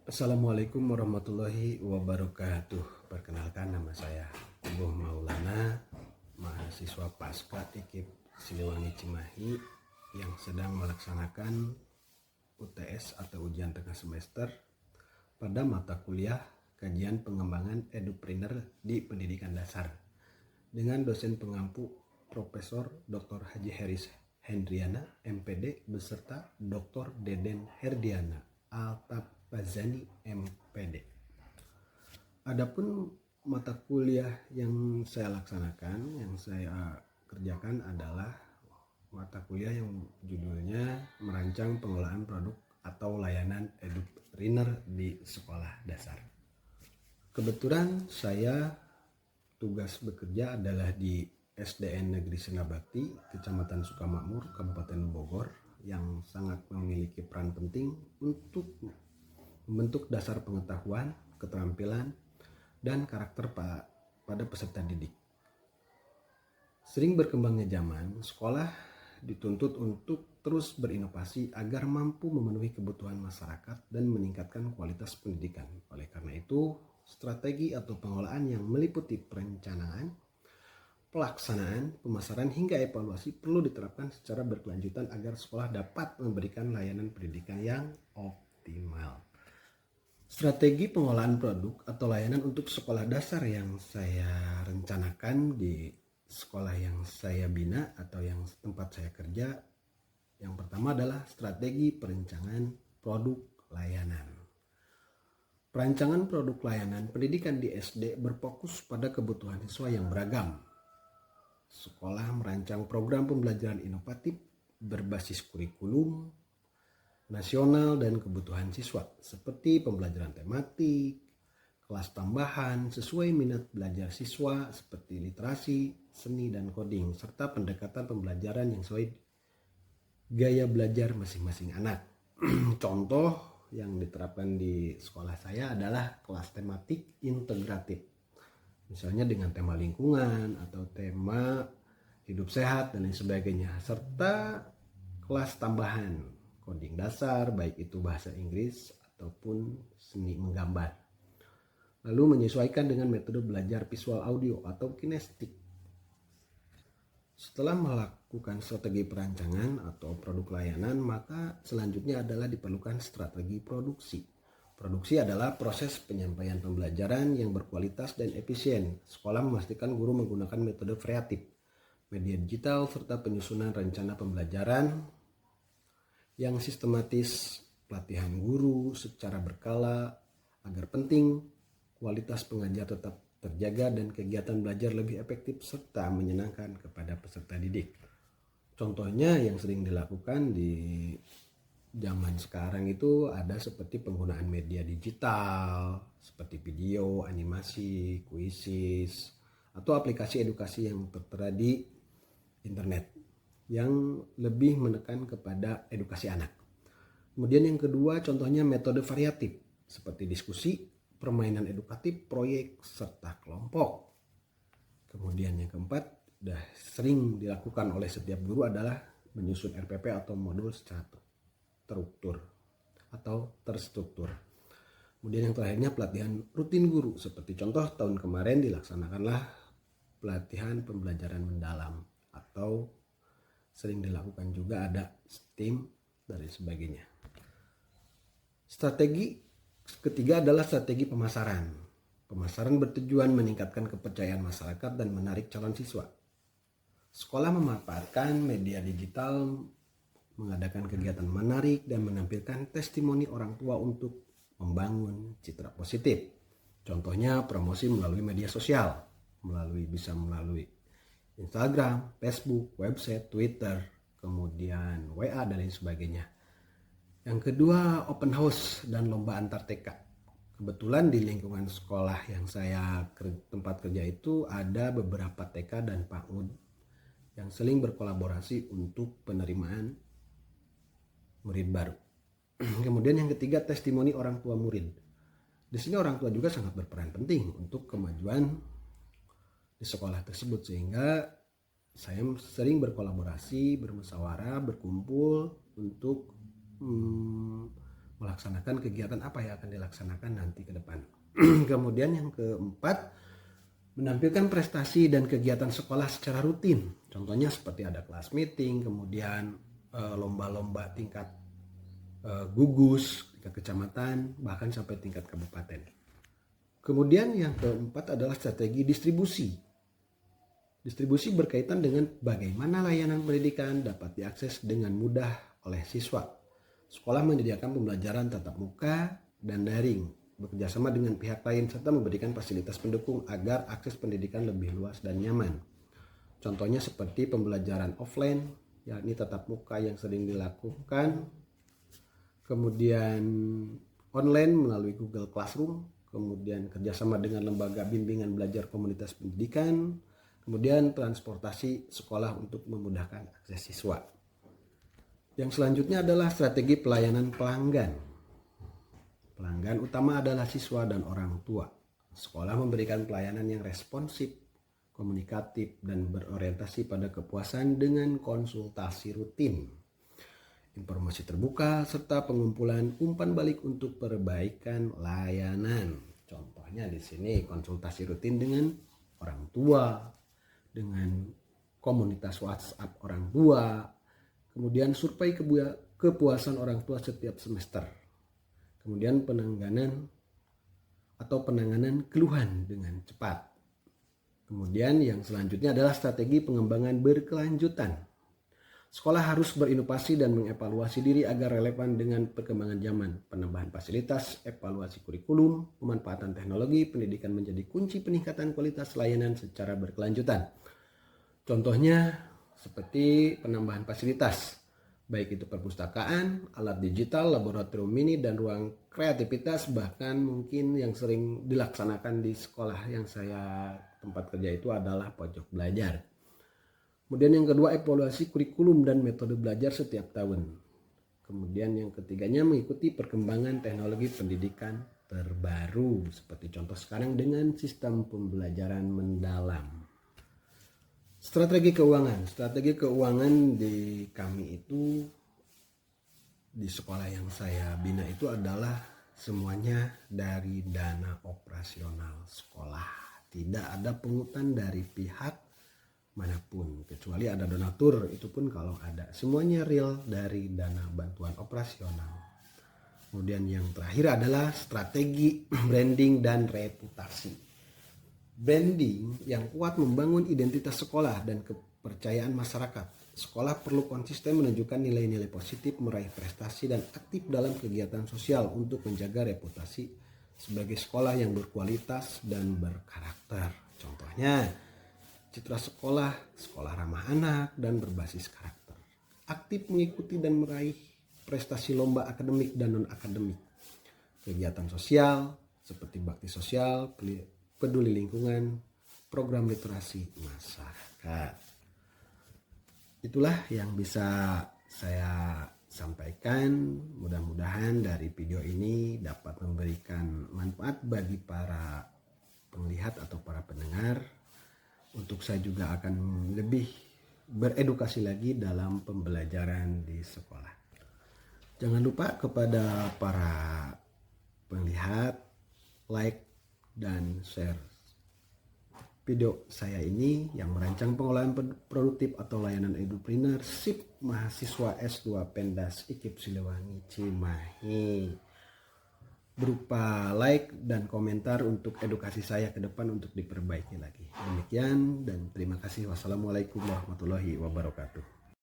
Assalamualaikum warahmatullahi wabarakatuh. Perkenalkan, nama saya Ibu Maulana, mahasiswa Pasca IKIP Siliwangi Cimahi yang sedang melaksanakan UTS atau ujian tengah semester pada mata kuliah Kajian Pengembangan Edupreneur di Pendidikan Dasar dengan dosen pengampu Profesor Dr. Haji Heris Hendriana MPD beserta Dr. Deden Herdiana Altafazani MPD. Adapun mata kuliah yang saya laksanakan, yang saya kerjakan adalah mata kuliah yang judulnya merancang pengolahan produk atau layanan edupreneur di sekolah dasar. Kebetulan saya tugas bekerja adalah di SDN Negeri Senabakti, Kecamatan Sukamakmur, Kabupaten Bogor, yang sangat memiliki peran penting untuk membentuk dasar pengetahuan, keterampilan, dan karakter pada peserta didik. Sering berkembangnya zaman, sekolah dituntut untuk terus berinovasi agar mampu memenuhi kebutuhan masyarakat dan meningkatkan kualitas pendidikan. Oleh karena itu, strategi atau pengolahan yang meliputi perencanaan, pelaksanaan, pemasaran, hingga evaluasi perlu diterapkan secara berkelanjutan agar sekolah dapat memberikan layanan pendidikan yang optimal. Strategi pengolahan produk atau layanan untuk sekolah dasar yang saya rencanakan di sekolah yang saya bina atau yang tempat saya kerja, yang pertama adalah strategi perencanaan produk layanan. Perancangan produk layanan pendidikan di SD berfokus pada kebutuhan siswa yang beragam. Sekolah merancang program pembelajaran inovatif berbasis kurikulum nasional dan kebutuhan siswa, seperti pembelajaran tematik, kelas tambahan sesuai minat belajar siswa seperti literasi, seni, dan coding, serta pendekatan pembelajaran yang sesuai gaya belajar masing-masing anak. Contoh yang diterapkan di sekolah saya adalah kelas tematik integratif. Misalnya dengan tema lingkungan atau tema hidup sehat dan lain sebagainya, serta kelas tambahan coding dasar, baik itu bahasa Inggris ataupun seni menggambar. Lalu menyesuaikan dengan metode belajar visual audio atau kinestik. Setelah melakukan strategi perancangan atau produk layanan, maka selanjutnya adalah diperlukan strategi produksi. Produksi adalah proses penyampaian pembelajaran yang berkualitas dan efisien. Sekolah memastikan guru menggunakan metode kreatif, media digital, serta penyusunan rencana pembelajaran yang sistematis, pelatihan guru secara berkala agar penting, kualitas pengajar tetap terjaga dan kegiatan belajar lebih efektif serta menyenangkan kepada peserta didik. Contohnya yang sering dilakukan di zaman sekarang itu ada seperti penggunaan media digital, seperti video, animasi, kuisis, atau aplikasi edukasi yang tertera di internet yang lebih menekan kepada edukasi anak. Kemudian yang kedua, contohnya metode variatif seperti diskusi, permainan edukatif, proyek, serta kelompok. Kemudian yang keempat, sudah sering dilakukan oleh setiap guru adalah menyusun RPP atau modul secara terstruktur. Kemudian yang terakhirnya pelatihan rutin guru. Seperti contoh tahun kemarin dilaksanakanlah pelatihan pembelajaran mendalam atau sering dilakukan juga ada STEAM dan sebagainya. Strategi ketiga adalah strategi pemasaran. Pemasaran bertujuan meningkatkan kepercayaan masyarakat dan menarik calon siswa. Sekolah memanfaatkan media digital, mengadakan kegiatan menarik dan menampilkan testimoni orang tua untuk membangun citra positif. Contohnya promosi melalui media sosial, bisa melalui Instagram, Facebook, website, Twitter, kemudian WA dan lain sebagainya. Yang kedua, open house dan lomba antar TK. Kebetulan di lingkungan sekolah yang saya tempat kerja itu ada beberapa TK dan PAUD yang saling berkolaborasi untuk penerimaan murid baru. Kemudian yang ketiga, testimoni orang tua murid. Di sini orang tua juga sangat berperan penting untuk kemajuan di sekolah tersebut, sehingga saya sering berkolaborasi, bermusyawarah, berkumpul untuk melaksanakan kegiatan apa yang akan dilaksanakan nanti ke depan. Kemudian yang keempat, menampilkan prestasi dan kegiatan sekolah secara rutin. Contohnya seperti ada kelas meeting, kemudian lomba-lomba tingkat gugus, tingkat kecamatan, bahkan sampai tingkat kabupaten. Kemudian yang keempat adalah strategi distribusi. Distribusi berkaitan dengan bagaimana layanan pendidikan dapat diakses dengan mudah oleh siswa. Sekolah menyediakan pembelajaran tatap muka dan daring, bekerjasama dengan pihak lain, serta memberikan fasilitas pendukung agar akses pendidikan lebih luas dan nyaman. Contohnya seperti pembelajaran offline, yakni tatap muka yang sering dilakukan, kemudian online melalui Google Classroom, kemudian kerjasama dengan lembaga bimbingan belajar komunitas pendidikan, kemudian transportasi sekolah untuk memudahkan akses siswa. Yang selanjutnya adalah strategi pelayanan pelanggan. Pelanggan utama adalah siswa dan orang tua. Sekolah memberikan pelayanan yang responsif, komunikatif, dan berorientasi pada kepuasan dengan konsultasi rutin, informasi terbuka, serta pengumpulan umpan balik untuk perbaikan layanan. Contohnya di sini konsultasi rutin dengan orang tua, dengan komunitas WhatsApp orang tua, kemudian survei kepuasan orang tua setiap semester, kemudian penanganan keluhan dengan cepat. Kemudian yang selanjutnya adalah strategi pengembangan berkelanjutan. Sekolah harus berinovasi dan mengevaluasi diri agar relevan dengan perkembangan zaman. Penambahan fasilitas, evaluasi kurikulum, pemanfaatan teknologi, pendidikan menjadi kunci peningkatan kualitas layanan secara berkelanjutan. Contohnya seperti penambahan fasilitas, baik itu perpustakaan, alat digital, laboratorium mini, dan ruang kreativitas. Bahkan mungkin yang sering dilaksanakan di sekolah yang saya tempat kerja itu adalah pojok belajar. Kemudian yang kedua, evaluasi kurikulum dan metode belajar setiap tahun. Kemudian yang ketiganya, mengikuti perkembangan teknologi pendidikan terbaru, seperti contoh sekarang dengan sistem pembelajaran mendalam. Strategi keuangan di kami itu, di sekolah yang saya bina itu adalah semuanya dari dana operasional sekolah. Tidak ada pungutan dari pihak manapun, kecuali ada donatur, itu pun kalau ada. Semuanya real dari dana bantuan operasional. Kemudian yang terakhir adalah strategi branding dan reputasi. Branding yang kuat membangun identitas sekolah dan kepercayaan masyarakat. Sekolah perlu konsisten menunjukkan nilai-nilai positif, meraih prestasi, dan aktif dalam kegiatan sosial untuk menjaga reputasi sebagai sekolah yang berkualitas dan berkarakter. Contohnya, citra sekolah ramah anak dan berbasis karakter. Aktif mengikuti dan meraih prestasi lomba akademik dan non-akademik. Kegiatan sosial seperti bakti sosial, peduli lingkungan, program literasi masyarakat. Itulah yang bisa saya sampaikan. Mudah-mudahan dari video ini dapat memberikan manfaat bagi para penglihat atau para pendengar. Untuk saya juga akan lebih beredukasi lagi dalam pembelajaran di sekolah. Jangan lupa kepada para penglihat, like dan share video saya ini yang merancang pengolahan produktif atau layanan edupreneurship mahasiswa S2 Pendas IKIP Siliwangi Cimahi. Berupa like dan komentar untuk edukasi saya ke depan untuk diperbaiki lagi. Demikian dan terima kasih. Wassalamualaikum warahmatullahi wabarakatuh.